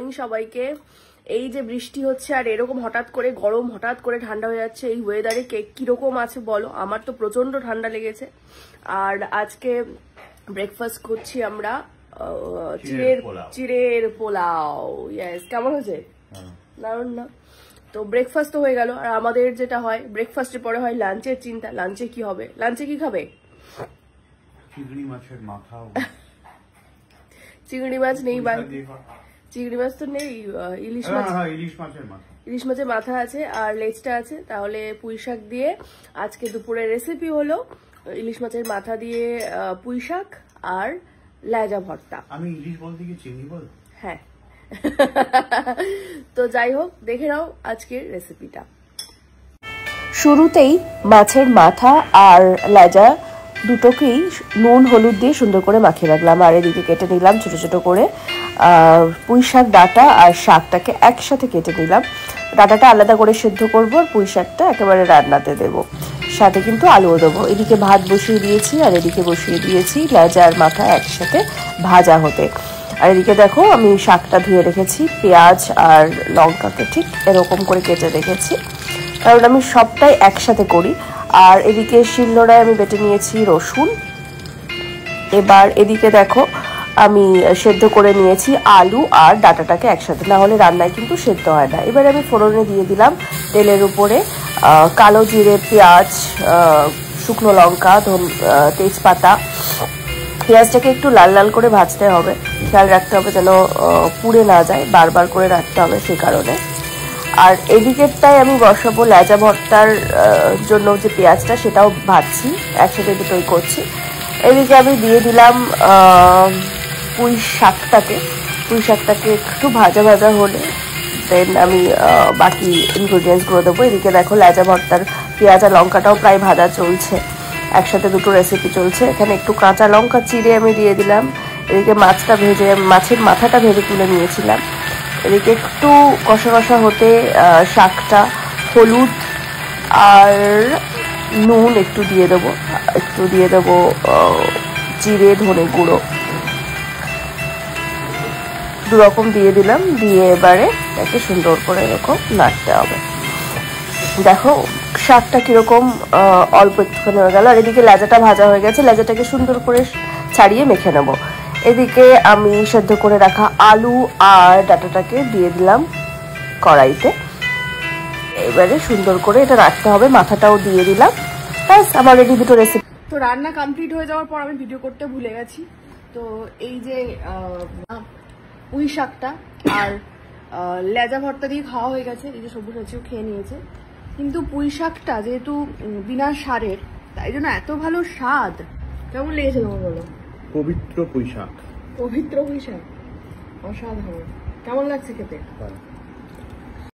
Morning সবাইকে। এই যে বৃষ্টি হচ্ছে আর এরকম হঠাৎ করে গরম, হঠাৎ করে ঠান্ডা হয়ে যাচ্ছে, এই ওয়েদারে কে কিরকম আছে বলো? আমার তো প্রচন্ড ঠান্ডা লেগেছে। আর আজকে ব্রেকফাস্ট করছি আমরা চিড়ের পোলাও। ইয়েস, কেমন হয়েছে? দারুণ না? তো ব্রেকফাস্ট তো হয়ে গেল। আর আমাদের যেটা হয় ব্রেকফাস্টের পরে হয় লাঞ্চের চিন্তা। লাঞ্চে কি হবে? লাঞ্চে কি খাবে? চিংড়ি মাছের মাথা। চিংড়ি মাছ নেই ভাই, চিংড়ি মাছ তো নেই। ইলিশ মাছ, ইলিশ মাছের মাথা আছে আর লেজটা আছে। তাহলে পুঁই শাক দিয়ে আজকে দুপুরের রেসিপি হলো ইলিশ মাছের মাথা দিয়ে পুঁই শাক আর লেজা ভর্তা। আমি ইলিশ বলতে কি চিংড়ি বল? হ্যাঁ। তো যাই হোক, দেখে নাও আজকের রেসিপিটা। শুরুতেই মাছের মাথা আর লেজা দুটোকেই নুন হলুদ দিয়ে সুন্দর করে মাখিয়ে রাখলাম। আর এদিকে কেটে নিলাম ছোট ছোট করে পুঁই শাক ডাঁটা আর শাকটাকে একসাথে কেটে নিলাম। ডাঁটাটা আলাদা করে সেদ্ধ করবো আর পুঁই শাকটা একেবারে রান্নাতে দেবো, সাথে কিন্তু আলুও দেবো। এদিকে ভাত বসিয়ে দিয়েছি আর এদিকে বসিয়ে দিয়েছি লেজা আর মাথা একসাথে ভাজা হতে। আর এদিকে দেখো আমি শাকটা ধুয়ে রেখেছি, পেঁয়াজ আর লঙ্কাকে ঠিক এরকম করে কেটে রেখেছি, কারণ আমি সবটাই একসাথে করি। আর এদিকে শিলনোড়ায় আমি বেটে নিয়েছি রসুন। এবার এদিকে দেখো আমি সেদ্ধ করে নিয়েছি আলু আর ডাঁটাটাকে একসাথে, না হলে রান্নায় কিন্তু সেদ্ধ হয় না। এবার আমি ফোড়নে দিয়ে দিলাম তেলের উপরে কালো জিরে, পেঁয়াজ, শুকনো লঙ্কা, তেজপাতা। পেঁয়াজটাকে একটু লাল লাল করে ভাজতে হবে, খেয়াল রাখতে হবে যেন পুড়ে না যায়, বারবার করে রাখতে হবে সেই কারণে। আর এদিকেরটাই আমি বসাবো লেজা ভর্তার জন্য যে পেঁয়াজটা, সেটাও ভাজছি, একসাথে দুটোই করছি। এদিকে আমি দিয়ে দিলাম পুঁই শাকটাকে একটু ভাজা ভাজা হলে দেন আমি বাকি ইনগ্রিডিয়েন্টসগুলো দেবো। এদিকে দেখো লেজা ভর্তার পেঁয়াজ আর লঙ্কাটাও প্রায় ভাজা চলছে, একসাথে দুটো রেসিপি চলছে। এখানে একটু কাঁচা লঙ্কা চিড়ে আমি দিয়ে দিলাম। এদিকে মাছটা ভেজে, মাছের মাথাটা ভেজে তুলে নিয়েছিলাম। এদিকে একটু কষা কষা হতে শাকটা, হলুদ আর নুন একটু দিয়ে দেবো, জিরে ধনে গুঁড়ো দুরকম দিয়ে দিলাম। দিয়ে এবারে এটাকে সুন্দর করে এরকম নাড়তে হবে। দেখো শাকটা কিরকম অল্প একটুখানি হয়ে গেল। আর এদিকে লেজাটা ভাজা হয়ে গেছে, লেজাটাকে সুন্দর করে ছাড়িয়ে মেখে নেব। এদিকে আমি সেদ্ধ করে রাখা আলু আর ডাঁটাটাকে দিয়ে দিলাম কড়াইতে। এবারে সুন্দর করে এটা রাখতে হবে, মাথাটাও দিয়ে দিলাম। ব্যাস, আমার রেডি দুটো রেসিপি। তো রান্না কমপ্লিট হয়ে যাওয়ার পর আমি ভিডিও করতে ভুলে গেছি। তো এই যে পুঁই শাকটা আর লেজা ভর্তা দিয়ে খাওয়া হয়ে গেছে, এই যে সবুজ হয়েছেও খেয়ে নিয়েছে। কিন্তু পুঁই শাকটা যেহেতু বিনা সারের, তাই জন্য এত ভালো স্বাদ। কেমন লেগেছে তোমার বলো? পবিত্র পুঁই শাক, পবিত্র পুঁই শাক, অসাধারণ। কেমন লাগছে খেতে?